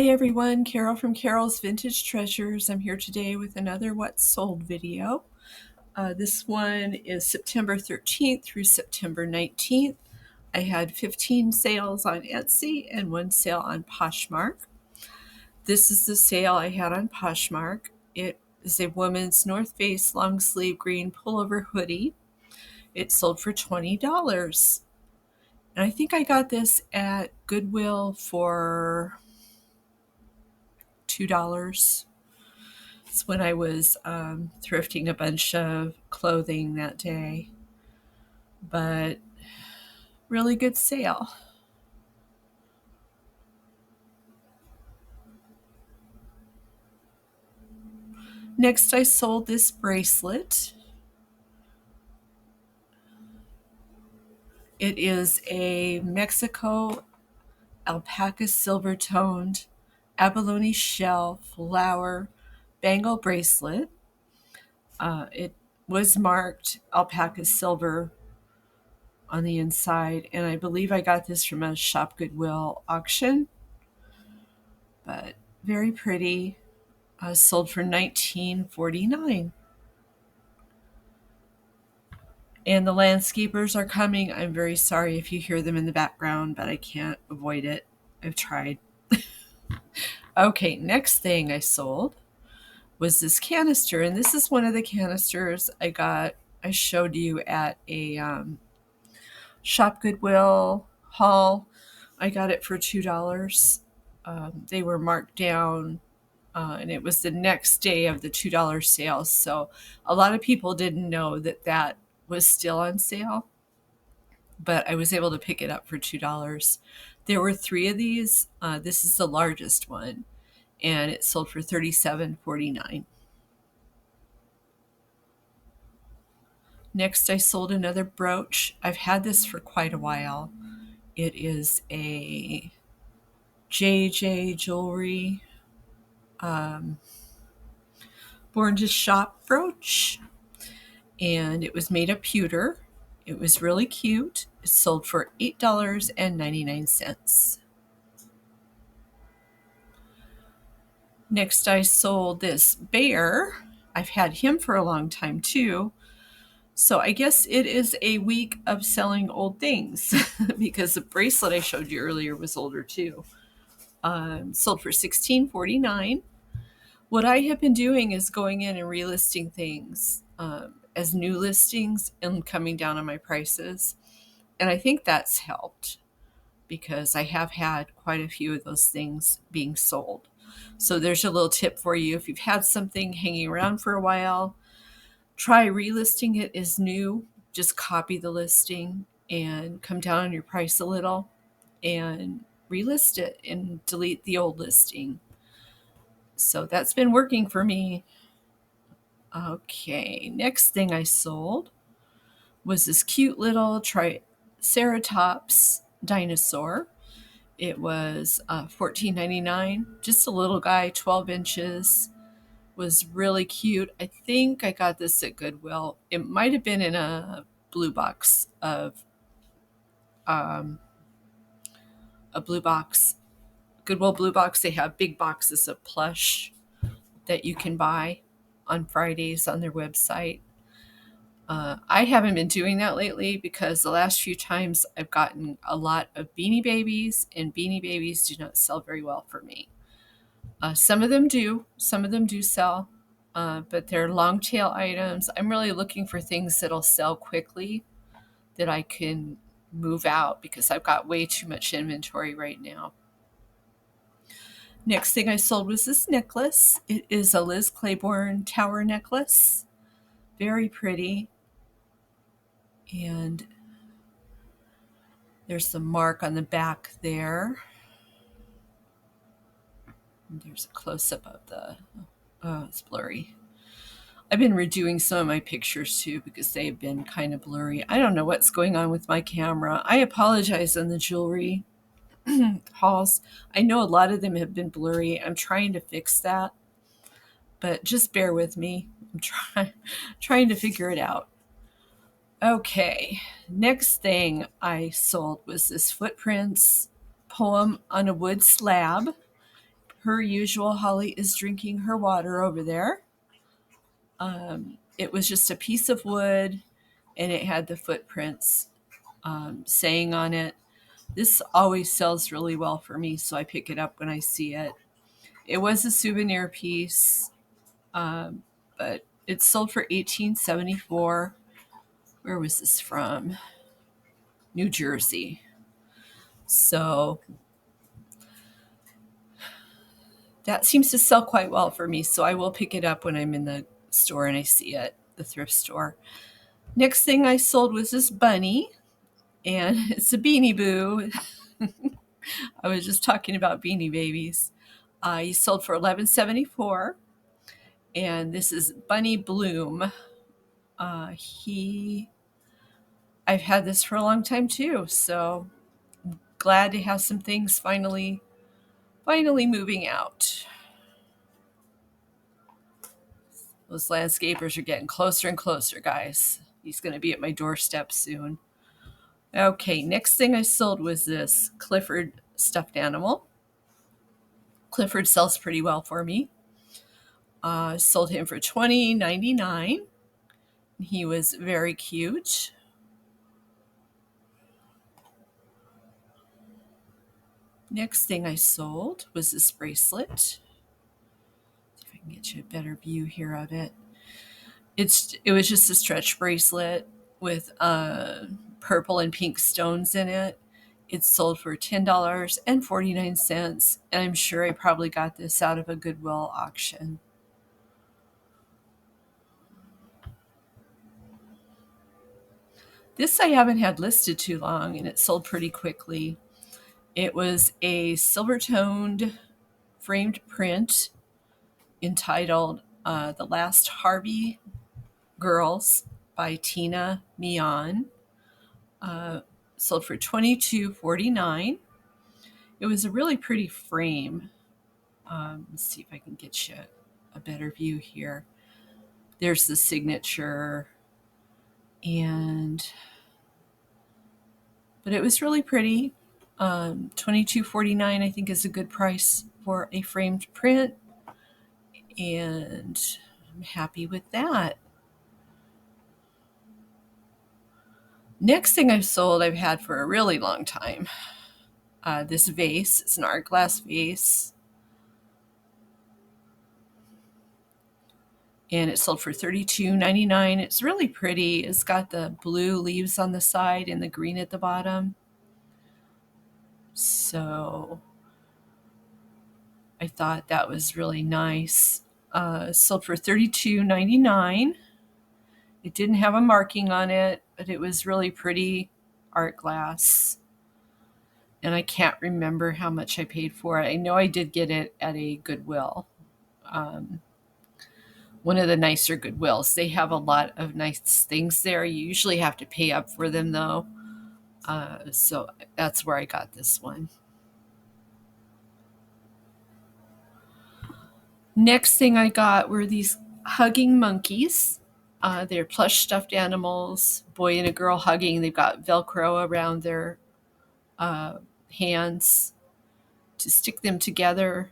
Hi everyone, Carol from Carol's Vintage Treasures. I'm here today with another What's Sold video. This one is September 13th through September 19th. I had 15 sales on Etsy and one sale on Poshmark. This is the sale I had on Poshmark. It is a woman's North Face long sleeve green pullover hoodie. It sold for $20. And I think I got this at Goodwill for $2. It's when I was thrifting a bunch of clothing that day, but really good sale. Next, I sold this bracelet. It is a Mexico alpaca silver toned abalone shell flower bangle bracelet. It was marked alpaca silver on the inside, and I believe I got this from a Shop Goodwill auction, but very pretty. Sold for $19.49. And the landscapers are coming. I'm very sorry if you hear them in the background, but I can't avoid it. I've tried. Okay, next thing I sold was this canister, and this is one of the canisters I showed you at a Shop Goodwill haul. I got it for $2. They were marked down, and it was the next day of the $2 sale. So a lot of people didn't know that was still on sale, but I was able to pick it up for $2. There were 3 of these. This is the largest one, and it sold for $37.49. Next, I sold another brooch. I've had this for quite a while. It is a JJ Jewelry Born to Shop brooch, and it was made of pewter. It was really cute. It sold for $8.99. Next, I sold this bear. I've had him for a long time too. So I guess it is a week of selling old things because the bracelet I showed you earlier was older too. Sold for $16.49. What I have been doing is going in and relisting things as new listings and coming down on my prices. And I think that's helped because I have had quite a few of those things being sold. So there's a little tip for you. If you've had something hanging around for a while, try relisting it as new. Just copy the listing and come down on your price a little and relist it and delete the old listing. So that's been working for me. Okay, next thing I sold was this cute little Triceratops dinosaur. It was $14.99, just a little guy, 12 inches. Was really cute. I think I got this at Goodwill. It might have been in a blue box Goodwill blue box. They have big boxes of plush that you can buy on Fridays on their website. I haven't been doing that lately because the last few times I've gotten a lot of Beanie Babies, and Beanie Babies do not sell very well for me. Some of them do sell, but they're long tail items. I'm really looking for things that'll sell quickly that I can move out because I've got way too much inventory right now. Next thing I sold was this necklace. It is a Liz Claiborne tower necklace. Very pretty. And there's the mark on the back there. And there's a close-up of it's blurry. I've been redoing some of my pictures too because they've been kind of blurry. I don't know what's going on with my camera. I apologize on the jewelry hauls. I know a lot of them have been blurry. I'm trying to fix that, but just bear with me. I'm trying to figure it out. Okay, next thing I sold was this Footprints poem on a wood slab. Per usual, Holly is drinking her water over there. It was just a piece of wood and it had the footprints saying on it. This always sells really well for me, so I pick it up when I see it. It was a souvenir piece, um, but it sold for 1874. Where was this from? New Jersey. So that seems to sell quite well for me, so I will pick it up when I'm in the store and I see it, the thrift store. Next thing I sold was this bunny, and it's a Beanie Boo. I was just talking about Beanie Babies. He sold for 11.74, and this is Bunny Bloom. He I've had this for a long time too, so glad to have some things finally moving out. Those landscapers are getting closer and closer, guys. He's going to be at my doorstep soon. Okay, next thing I sold was this Clifford stuffed animal. Clifford sells pretty well for me. Sold him for $20.99. He was very cute. Next thing I sold was this bracelet. See if I can get you a better view here of it. It was just a stretch bracelet with purple and pink stones in it. It sold for $10.49, and I'm sure I probably got this out of a Goodwill auction. This I haven't had listed too long, and it sold pretty quickly. It was a silver-toned framed print entitled The Last Harvey Girls by Tina Mian. Sold for $22.49. It was a really pretty frame. Let's see if I can get you a better view here. There's the signature, but it was really pretty. $22.49 I think is a good price for a framed print, and I'm happy with that. Next thing I've sold, I've had for a really long time. This vase, it's an art glass vase, and it sold for $32.99. It's really pretty. It's got the blue leaves on the side and the green at the bottom. So I thought that was really nice. Sold for $32.99. It didn't have a marking on it, but it was really pretty art glass. And I can't remember how much I paid for it. I know I did get it at a Goodwill. Um, one of the nicer Goodwills. They have a lot of nice things there. You usually have to pay up for them, though. So that's where I got this one. Next thing I got were these hugging monkeys. They're plush stuffed animals, boy and a girl hugging. They've got Velcro around their hands to stick them together.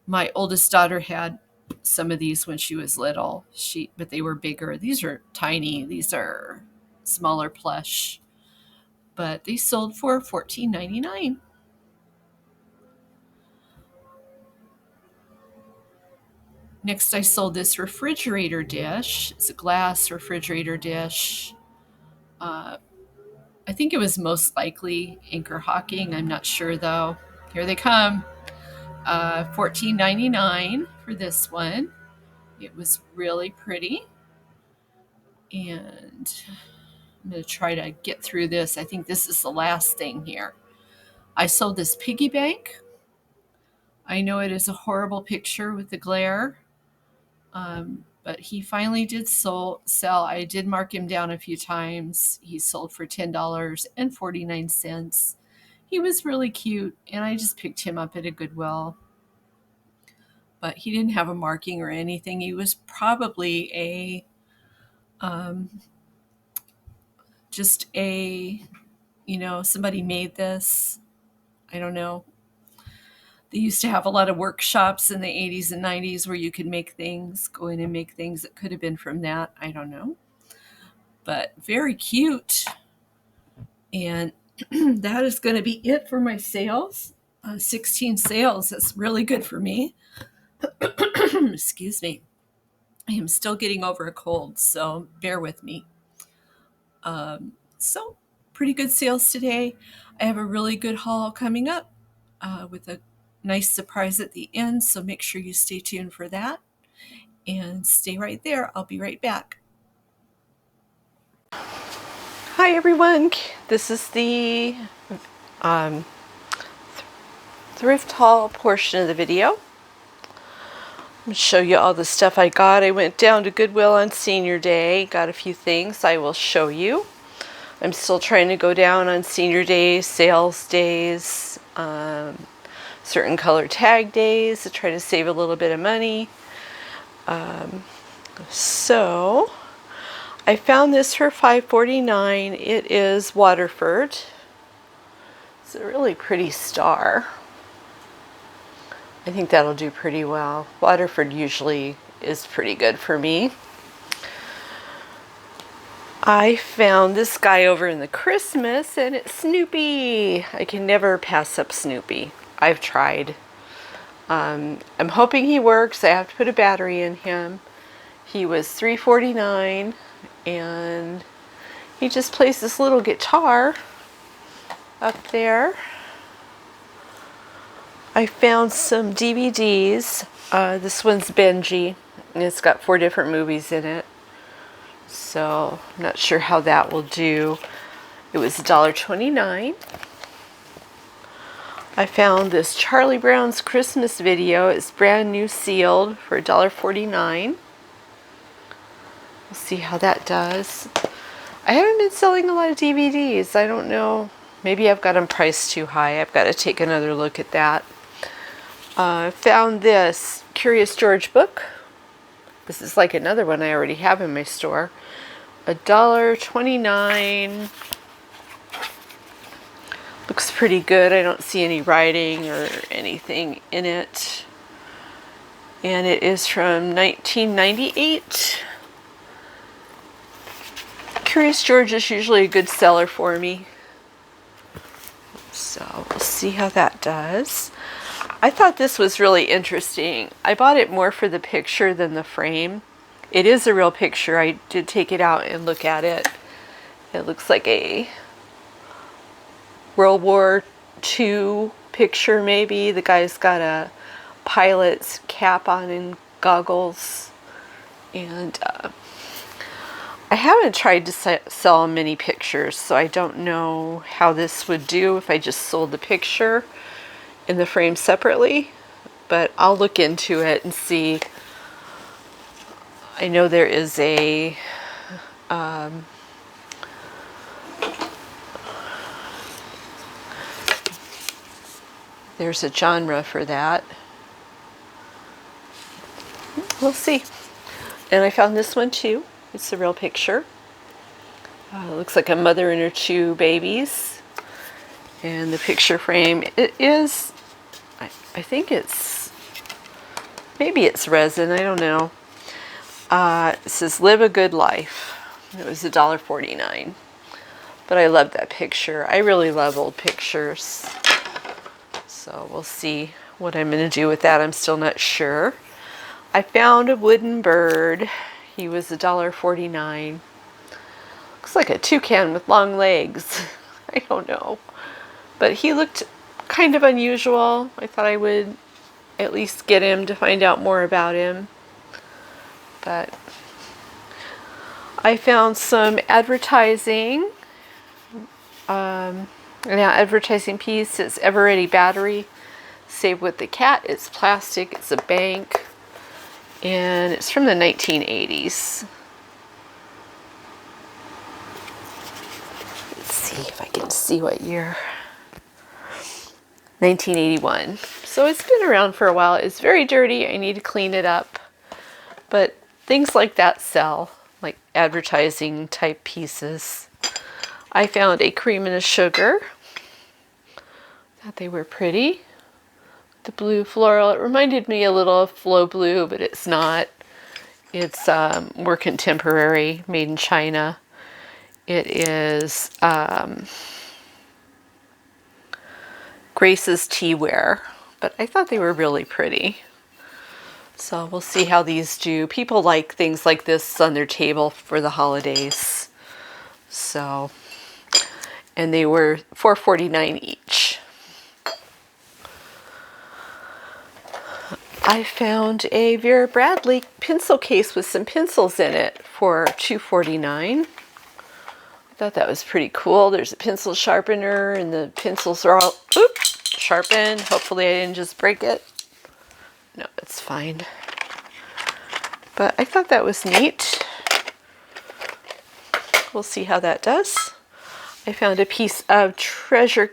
My oldest daughter had some of these when she was little. But they were bigger. These are tiny. These are smaller plush. But they sold for $14.99. Next, I sold this refrigerator dish. It's a glass refrigerator dish. Uh, I think it was most likely Anchor Hawking. I'm not sure though. Here they come. $14.99 for this one. It was really pretty. And I'm going to try to get through this. I think this is the last thing here. I sold this piggy bank. I know it is a horrible picture with the glare. But he finally did sell. I did mark him down a few times. He sold for $10.49. He was really cute, and I just picked him up at a Goodwill. But he didn't have a marking or anything. He was probably just a, somebody made this. I don't know. They used to have a lot of workshops in the 80s and 90s where you could make things, go in and make things. It could have been from that. I don't know. But very cute. And that is going to be it for my sales. 16 sales. That's really good for me. Excuse me. I am still getting over a cold, so bear with me. So, pretty good sales today. I have a really good haul coming up with a nice surprise at the end, so make sure you stay tuned for that. And stay right there. I'll be right back. Hi, everyone. This is the thrift haul portion of the video. I'm going to show you all the stuff I got. I went down to Goodwill on Senior Day, got a few things I will show you. I'm still trying to go down on Senior Day, sales days, certain color tag days to try to save a little bit of money. So I found this for $5.49. It is Waterford. It's a really pretty star. I think that'll do pretty well. Waterford usually is pretty good for me. I found this guy over in the Christmas, and it's Snoopy. I can never pass up Snoopy. I've tried. I'm hoping he works. I have to put a battery in him. He was $3.49, and he just plays this little guitar up there. I found some DVDs. This one's Benji, and it's got 4 different movies in it. So I'm not sure how that will do. It was $1.29. I found this Charlie Brown's Christmas video. It's brand new sealed for $1.49. We'll see how that does. I haven't been selling a lot of DVDs. I don't know. Maybe I've got them priced too high. I've got to take another look at that. Found this Curious George book. This is like another one I already have in my store. $1.29. Looks pretty good. I don't see any writing or anything in it. And it is from 1998. Curious George is usually a good seller for me. So we'll see how that does. I thought this was really interesting. I bought it more for the picture than the frame. It is a real picture. I did take it out and look at it. It looks like a World War II picture maybe. The guy's got a pilot's cap on and goggles. And I haven't tried to sell many pictures, so I don't know how this would do if I just sold the picture in the frame separately, but I'll look into it and see. I know there is a there's a genre for that. We'll see. And I found this one too. It's a real picture. It looks like a mother and her 2 babies. And the picture frame, it is, I think it's, maybe it's resin, I don't know. It says Live a Good Life. It was $1.49. But I love that picture. I really love old pictures. So we'll see what I'm going to do with that. I'm still not sure. I found a wooden bird. He was $1.49. Looks like a toucan with long legs. I don't know. But he looked kind of unusual. I thought I would at least get him to find out more about him. But I found some advertising. An advertising piece. It's Ever Ready battery. Save with the cat. It's plastic. It's a bank. And it's from the 1980s. Let's see if I can see what year. 1981. So it's been around for a while. It's very dirty. I need to clean it up. But things like that sell, like advertising type pieces. I found a cream and a sugar. Thought they were pretty. The blue floral. It reminded me a little of Flow Blue, but it's not. It's more contemporary, made in China. It is Grace's Tea Wear, but I thought they were really pretty. So we'll see how these do. People like things like this on their table for the holidays. So, and they were $4.49 each. I found a Vera Bradley pencil case with some pencils in it for $2.49. I thought that was pretty cool. There's a pencil sharpener and the pencils are all sharpened. Hopefully I didn't just break it. No, it's fine. But I thought that was neat. We'll see how that does. I found a piece of treasure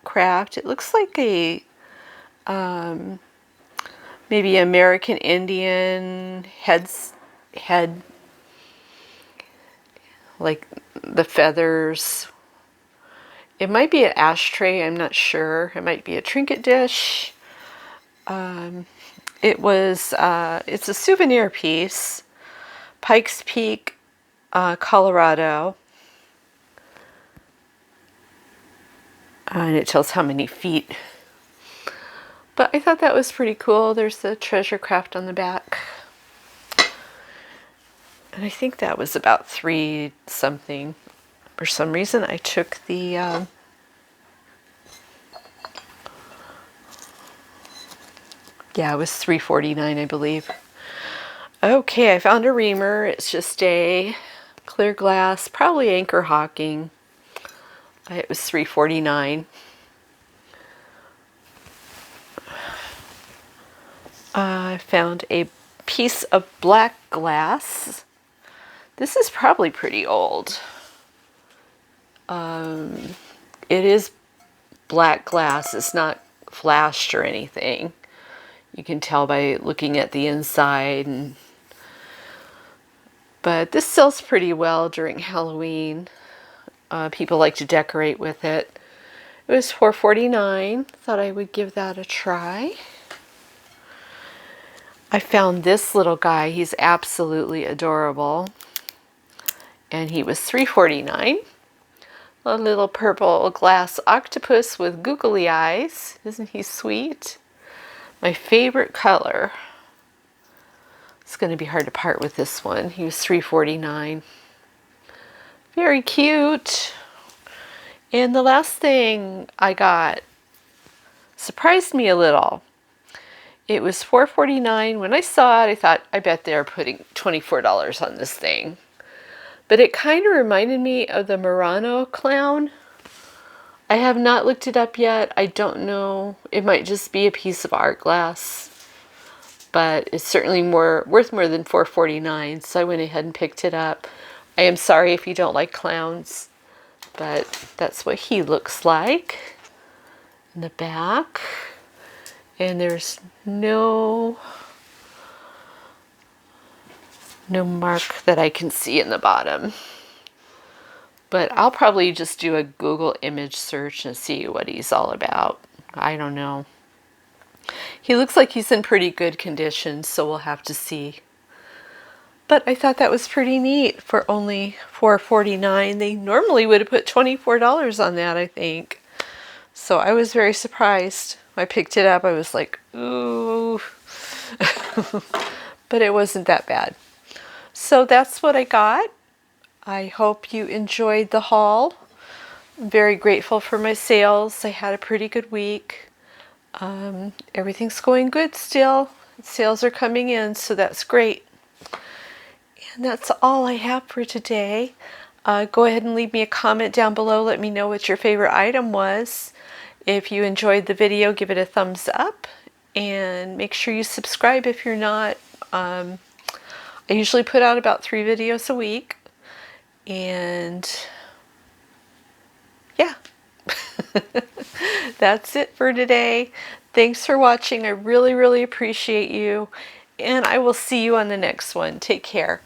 craft. It looks like a maybe American Indian head, like the feathers. It might be an ashtray, I'm not sure. It might be a trinket dish. It's a souvenir piece. Pikes Peak, Colorado. And it tells how many feet. But I thought that was pretty cool. There's the treasure craft on the back. And I think that was about $3 something. For some reason I took the yeah, it was $3.49, I believe. Okay, I found a reamer. It's just a clear glass, probably Anchor Hocking. It was $3.49. I found a piece of black glass. This is probably pretty old. It is black glass. It's not flashed or anything. You can tell by looking at the inside. But this sells pretty well during Halloween. People like to decorate with it. It was $4.49. Thought I would give that a try. I found this little guy. He's absolutely adorable. And he was $3.49. A little purple glass octopus with googly eyes. Isn't he sweet? My favorite color. It's going to be hard to part with this one. He was $3.49. Very cute. And the last thing I got surprised me a little. It was $4.49. When I saw it, I thought, I bet they're putting $24 on this thing. But it kind of reminded me of the Murano clown. I have not looked it up yet. I don't know. It might just be a piece of art glass. But it's certainly worth more than $4.49. So I went ahead and picked it up. I am sorry if you don't like clowns. But that's what he looks like in the back. And there's no mark that I can see in the bottom. But I'll probably just do a Google image search and see what he's all about. I don't know. He looks like he's in pretty good condition, so we'll have to see. But I thought that was pretty neat for only $4.49. They normally would have put $24 on that, I think. So I was very surprised. I picked it up. I was like, ooh. But it wasn't that bad. So that's what I got. I hope you enjoyed the haul. I'm very grateful for my sales. I had a pretty good week. Everything's going good still. Sales are coming in, so that's great. And that's all I have for today. Go ahead and leave me a comment down below. Let me know what your favorite item was. If you enjoyed the video, give it a thumbs up. And make sure you subscribe if you're not. I usually put out about 3 videos a week. And yeah, that's it for today. Thanks for watching. I really, really appreciate you. And I will see you on the next one. Take care.